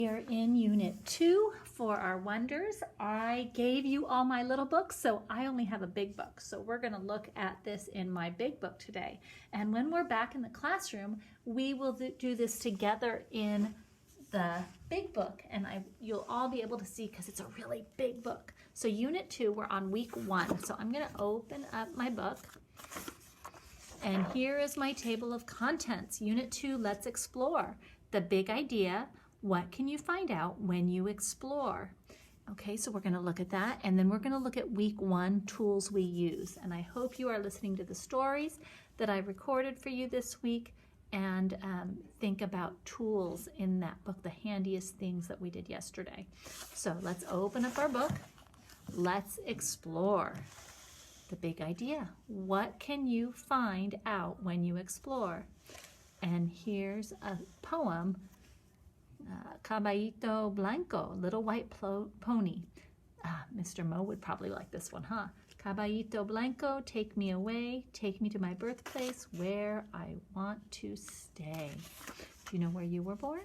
We are in Unit 2 for our wonders. I gave you all my little books, so I only have a big book. So we're going to look at this in my big book today. And when we're back in the classroom, we will do this together in the big book. And you'll all be able to see because it's a really big book. So Unit 2, we're on week 1. So I'm going to open up my book. And here is my table of contents. Unit 2, let's explore. The big idea. What can you find out when you explore? Okay, so we're going to look at that, and then we're going to look at week 1, tools we use. And I hope you are listening to the stories that I recorded for you this week and think about tools in that book, the handiest things that we did yesterday. So let's open up our book. Let's explore. The big idea. What can you find out when you explore? And here's a poem. Caballito Blanco, Little White Pony. Mr. Mo would probably like this one, huh? Caballito Blanco, take me away, take me to my birthplace where I want to stay. Do you know where you were born?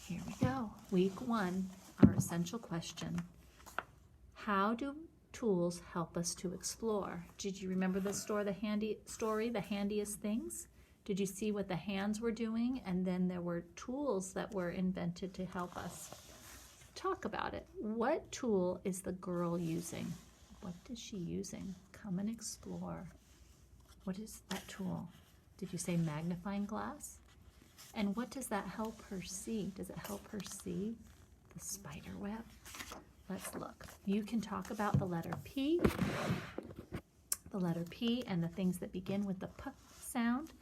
Here we go. Week 1, our essential question. How do tools help us to explore? Did you remember the story, the handiest things? Did you see what the hands were doing? And then there were tools that were invented to help us. Talk about it. What tool is the girl using? What is she using? Come and explore. What is that tool? Did you say magnifying glass? And what does that help her see? Does it help her see the spider web? Let's look. You can talk about the letter P. The letter P and the things that begin with the P sound.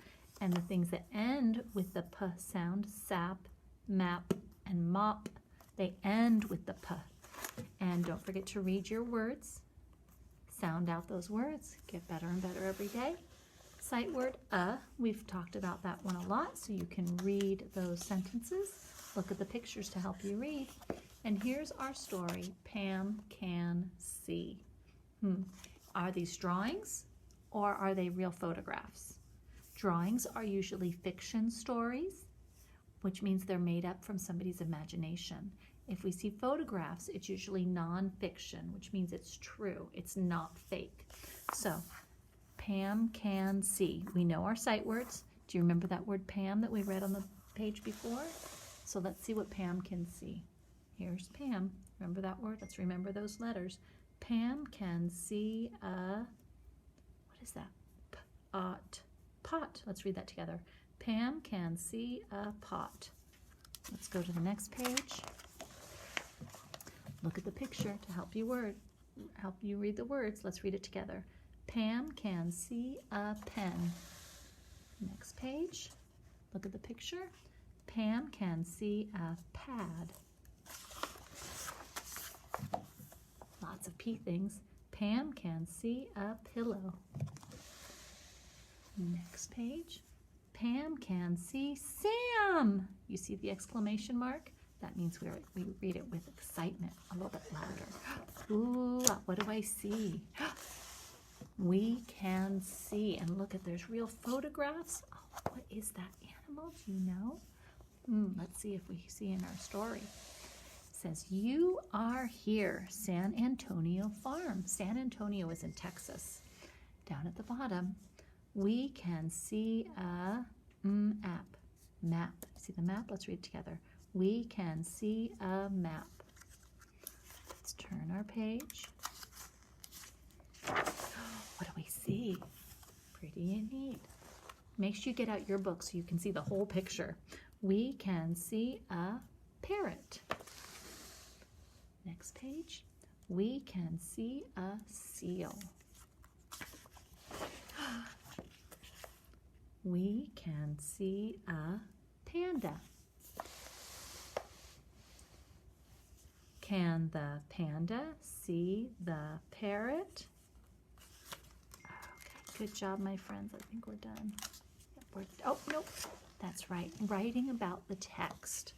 And the things that end with the P sound, sap, map, and mop, they end with the P. And don't forget to read your words. Sound out those words. Get better and better every day. Sight word, we've talked about that one a lot, so you can read those sentences. Look at the pictures to help you read. And here's our story, Pam can see. Are these drawings or are they real photographs? Drawings are usually fiction stories, which means they're made up from somebody's imagination. If we see photographs, it's usually nonfiction, which means it's true. It's not fake. So, Pam can see. We know our sight words. Do you remember that word Pam that we read on the page before? So let's see what Pam can see. Here's Pam. Remember that word? Let's remember those letters. Pam can see a, what is that? Pot. Let's read that together. Pam can see a pot. Let's go to the next page. Look at the picture to help you read the words. Let's read it together. Pam can see a pen. Next page. Look at the picture. Pam can see a pad. Lots of P things. Pam can see a pillow. Next page. Pam can see Sam. You see the exclamation mark? That means we read it with excitement, a little bit louder. Ooh, what do I see? We can see, and look at, there's real photographs. Oh, what is that animal? Do you know? Let's see if we see in our story. It says, you are here, San Antonio Farm. San Antonio is in Texas. Down at the bottom, we can see a map. See the map? Let's read it together. We can see a map. Let's turn our page. What do we see? Pretty and neat. Make sure you get out your book so you can see the whole picture. We can see a parrot. Next page. We can see a seal. We can see a panda. Can the panda see the parrot? Okay, good job, my friends. I think we're done. Oh, nope. That's right. Writing about the text.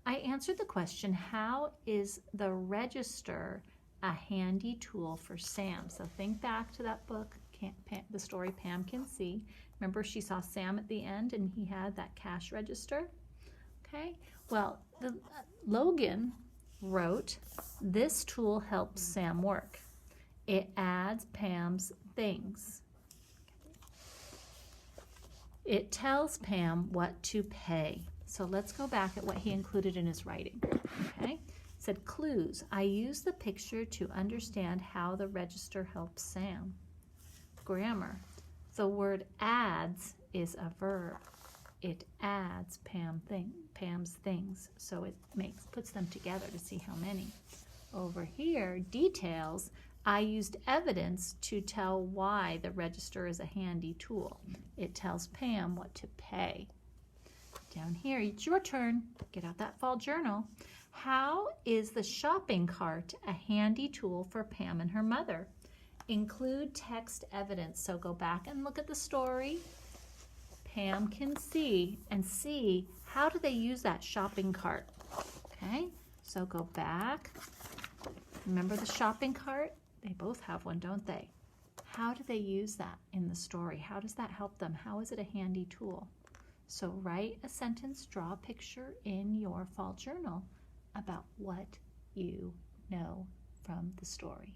I answered the question, how is the register a handy tool for Sam? So think back to that book, the story Pam Can See. Remember she saw Sam at the end and he had that cash register? Okay, well, Logan wrote, this tool helps Sam work. It adds Pam's things. It tells Pam what to pay. So let's go back at what he included in his writing. Okay, it said clues. I use the picture to understand how the register helps Sam. Grammar. The word adds is a verb. It adds Pam's things. So it puts them together to see how many. Over here, details. I used evidence to tell why the register is a handy tool. It tells Pam what to pay. Down here, it's your turn. Get out that fall journal. How is the shopping cart a handy tool for Pam and her mother? Include text evidence. So go back and look at the story. Pam can see how do they use that shopping cart. Okay, so go back. Remember the shopping cart? They both have one, don't they? How do they use that in the story? How does that help them? How is it a handy tool? So write a sentence, draw a picture in your fall journal about what you know from the story.